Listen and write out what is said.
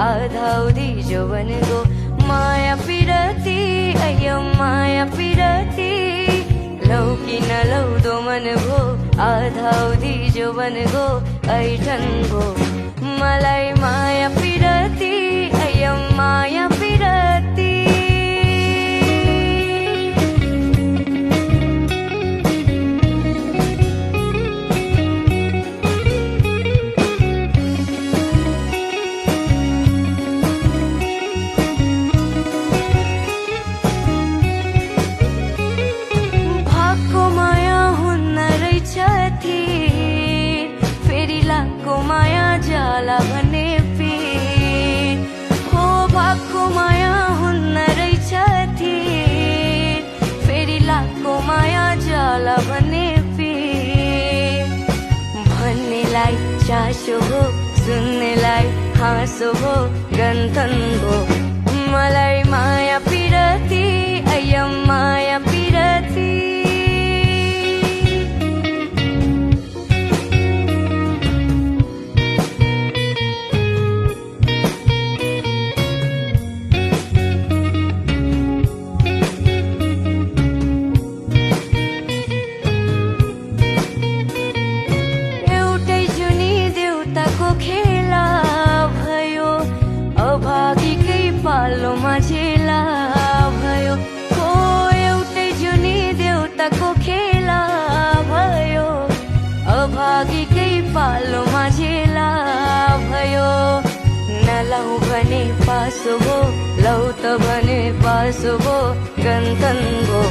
आधाउधी जोवन गो माया पिरती अय्यो माया पिरती लौ कि नलौ दो मन भो आधाउधी जोवन गो ऐठन भो मलाई माया पिरती अय्यो माया पिरती जाला भने पीर हो भागको माया हुन्न रहेछ थिर फेरि लागको माया जाला भने पीर भन्नेलाई चासो हो सुन्नेलाई हाँसो हो गन्थन हो मलाई माया पिरती अय्या माया पिरती पालो माझेला भयो हो एउटै जुनी देउताको खेला भयो अभागीकै पालो माझेला भयो नलौ भने पासो भो लौ त भने पासो भो गन्थन भो